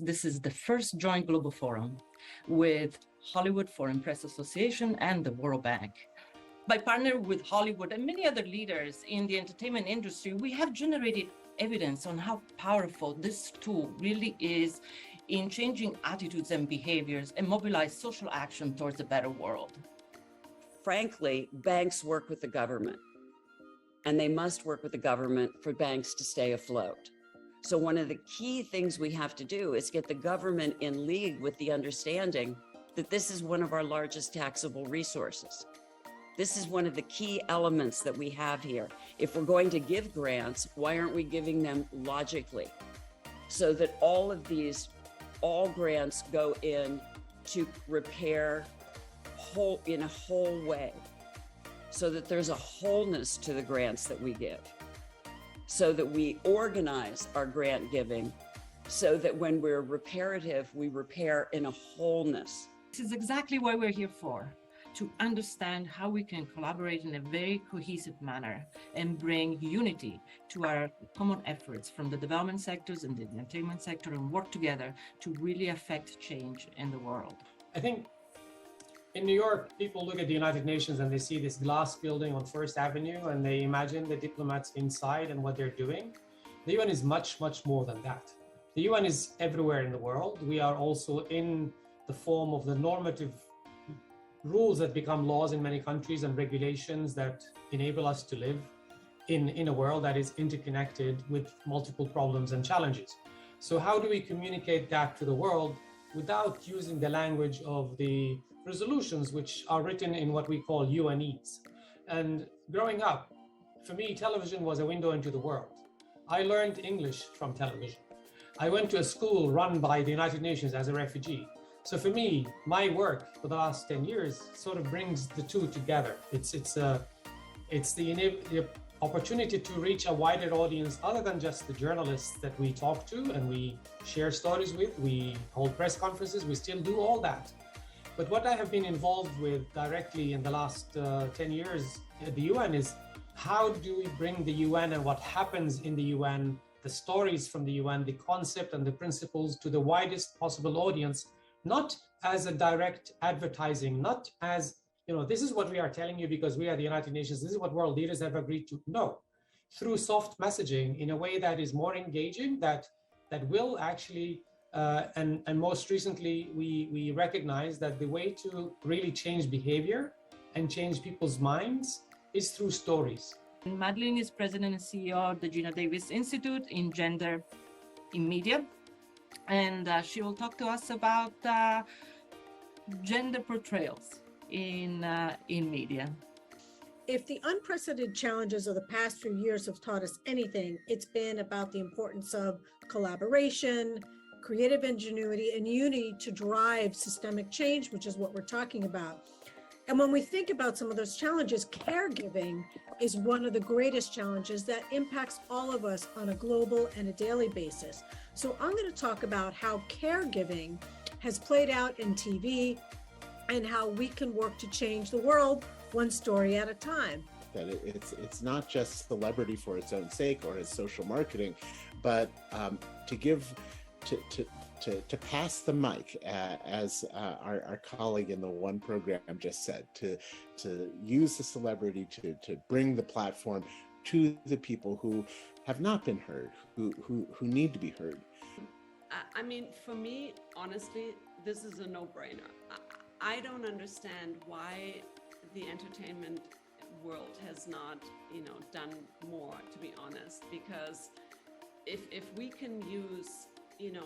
This is the first joint global forum with Hollywood Foreign Press Association and the World Bank. By partnering with Hollywood and many other leaders in the entertainment industry, we have generated evidence on how powerful this tool really is in changing attitudes and behaviors and mobilize social action towards a better world. Frankly, banks work with the government, and they must work with the government for banks to stay afloat. So one of the key things we have to do is get the government in league with the understanding that this is one of our largest taxable resources. This is one of the key elements that we have here. If we're going to give grants, why aren't we giving them logically? So that all grants go in to repair in a whole way, so that there's a wholeness to the grants that we give, so that we organize our grant giving, so that when we're reparative, we repair in a wholeness. This is exactly what we're here for, to understand how we can collaborate in a very cohesive manner and bring unity to our common efforts from the development sectors and the entertainment sector, and work together to really affect change in the world. I think in New York, people look at the United Nations and they see this glass building on First Avenue and they imagine the diplomats inside and what they're doing. The UN is much, much more than that. The UN is everywhere in the world. We are also in the form of the normative rules that become laws in many countries and regulations that enable us to live in a world that is interconnected with multiple problems and challenges. So how do we communicate that to the world without using the language of the resolutions, which are written in what we call UNEs? And growing up, for me, television was a window into the world. I learned English from television. I went to a school run by the United Nations as a refugee. So for me, my work for the last 10 years sort of brings the two together. It's the opportunity to reach a wider audience other than just the journalists that we talk to and we share stories with. We hold press conferences, we still do all that. But what I have been involved with directly in the last 10 years at the UN is how do we bring the UN and what happens in the UN, the stories from the UN, the concept and the principles to the widest possible audience, not as a direct advertising, not as, this is what we are telling you because we are the United Nations, this is what world leaders have agreed to. No, through soft messaging in a way that is more engaging, that will actually, and most recently, we recognize that the way to really change behavior and change people's minds is through stories. Madeleine is president and CEO of the Gina Davis Institute in Gender in Media. And she will talk to us about gender portrayals in media. If the unprecedented challenges of the past few years have taught us anything, it's been about the importance of collaboration, creative ingenuity, and unity to drive systemic change, which is what we're talking about. And when we think about some of those challenges, caregiving is one of the greatest challenges that impacts all of us on a global and a daily basis. So I'm going to talk about how caregiving has played out in TV and how we can work to change the world one story at a time. That it's not just celebrity for its own sake or as social marketing, but to pass the mic, as our colleague in the One program just said, to use the celebrity to bring the platform to the people who have not been heard, who need to be heard. I mean, for me, honestly, this is a no-brainer. I don't understand why the entertainment world has not, done more, to be honest, because if we can use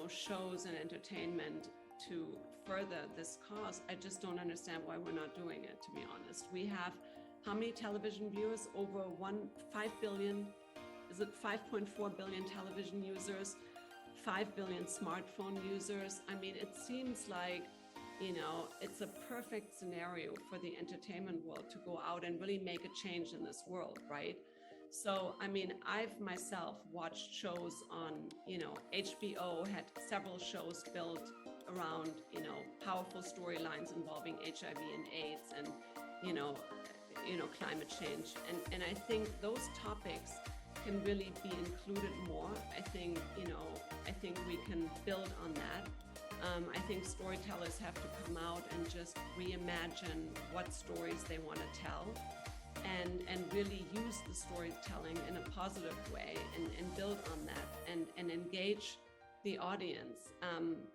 shows and entertainment to further this cause, I just don't understand why we're not doing it, to be honest. We have how many television viewers? Over 5 billion, is it 5.4 billion television users, 5 billion smartphone users. I mean, it seems like, it's a perfect scenario for the entertainment world to go out and really make a change in this world, right? So, I mean, I've myself watched shows on, HBO had several shows built around, powerful storylines involving HIV and AIDS and, climate change. And I think those topics can really be included more. I think, I think we can build on that. I think storytellers have to come out and just reimagine what stories they want to tell, and really use the storytelling in a positive way, and build on that, and engage the audience.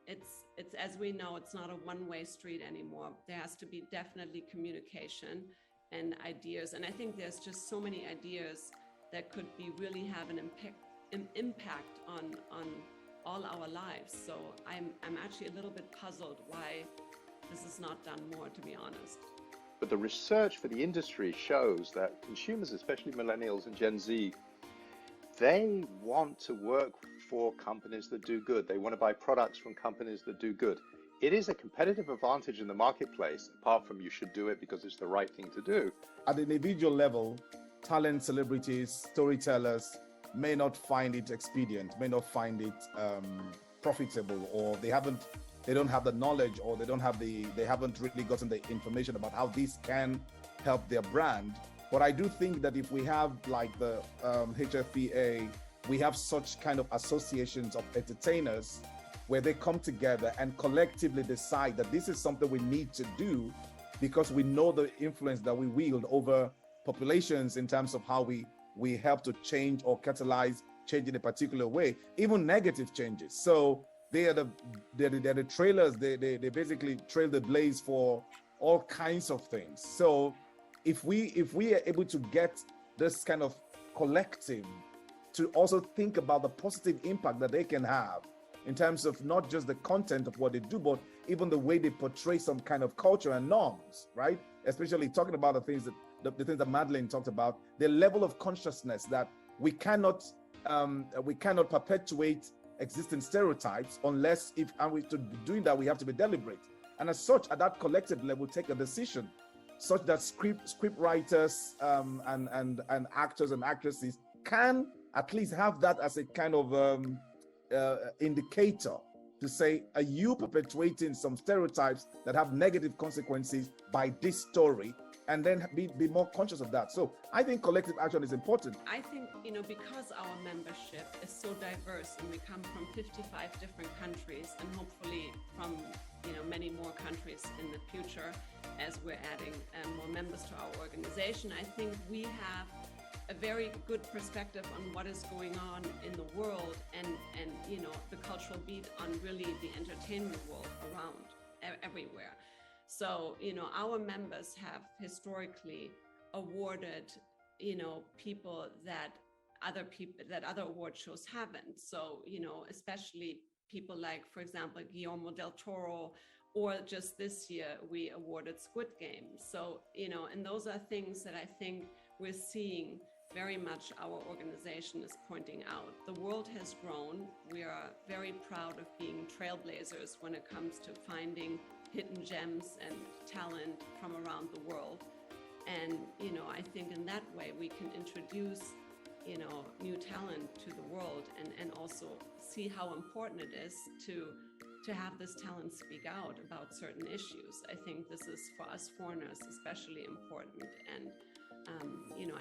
It's as we know, it's not a one-way street anymore. There has to be definitely communication and ideas, and I think there's just so many ideas that could be really have an impact on all our lives. So I'm actually a little bit puzzled why this is not done more, to be honest. But the research for the industry shows that consumers, especially millennials and Gen Z, they want to work for companies that do good. They want to buy products from companies that do good. It is a competitive advantage in the marketplace, apart from you should do it because it's the right thing to do. At the individual level, talent, celebrities, storytellers may not find it expedient, may not find it profitable, or they don't have the knowledge, or they haven't really gotten the information about how this can help their brand. But I do think that if we have, like the HFPA, we have such kind of associations of entertainers where they come together and collectively decide that this is something we need to do because we know the influence that we wield over populations in terms of how we help to change or catalyze change in a particular way, even negative changes. So they're the trailers. They basically trail the blaze for all kinds of things. So if we are able to get this kind of collective to also think about the positive impact that they can have in terms of not just the content of what they do, but even the way they portray some kind of culture and norms, right? Especially talking about the things that Madeleine talked about, the level of consciousness that we cannot perpetuate existing stereotypes unless to doing that we have to be deliberate, and as such at that collective level take a decision such that script writers and actors and actresses can at least have that as a kind of indicator to say, are you perpetuating some stereotypes that have negative consequences by this story? And then be more conscious of that. So I think collective action is important. I think, because our membership is so diverse and we come from 55 different countries, and hopefully from, many more countries in the future as we're adding more members to our organization, I think we have a very good perspective on what is going on in the world and the cultural beat on really the entertainment world around everywhere. So, our members have historically awarded, people that other award shows haven't. So, especially people like, for example, Guillermo del Toro, or just this year we awarded Squid Game. So, and those are things that I think we're seeing very much our organization is pointing out. The world has grown. We are very proud of being trailblazers when it comes to finding hidden gems and talent from around the world. And, I think in that way we can introduce, new talent to the world, and also see how important it is to have this talent speak out about certain issues. I think this is, for us foreigners, especially important. And,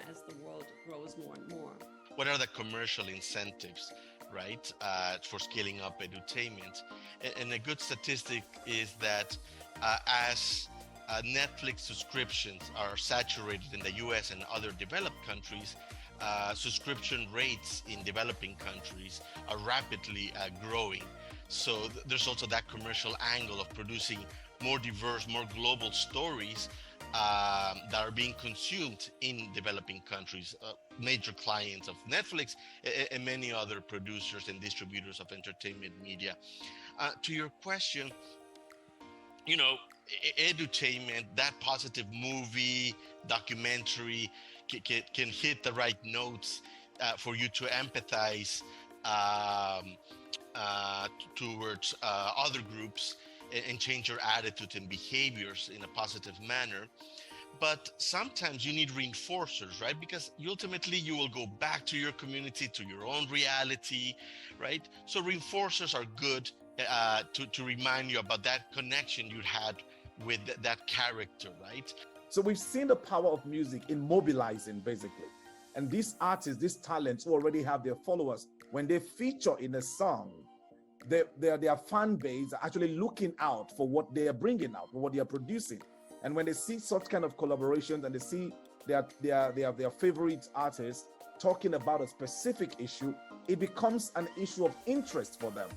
as the world grows more and more. What are the commercial incentives, right, for scaling up edutainment? And a good statistic is that as Netflix subscriptions are saturated in the US and other developed countries, subscription rates in developing countries are rapidly growing. So there's also that commercial angle of producing more diverse, more global stories that are being consumed in developing countries, major clients of Netflix and many other producers and distributors of entertainment media. To your question, edutainment, that positive movie, documentary can hit the right notes for you to empathize towards other groups and change your attitude and behaviors in a positive manner. But sometimes you need reinforcers, right? Because ultimately you will go back to your community, to your own reality, right? So reinforcers are good to remind you about that connection you had with that character, right? So we've seen the power of music in mobilizing, basically. And these artists, these talents who already have their followers, when they feature in a song, their fan base are actually looking out for what they are bringing out, for what they are producing. And when they see such kind of collaborations and they see their favorite artists talking about a specific issue, it becomes an issue of interest for them.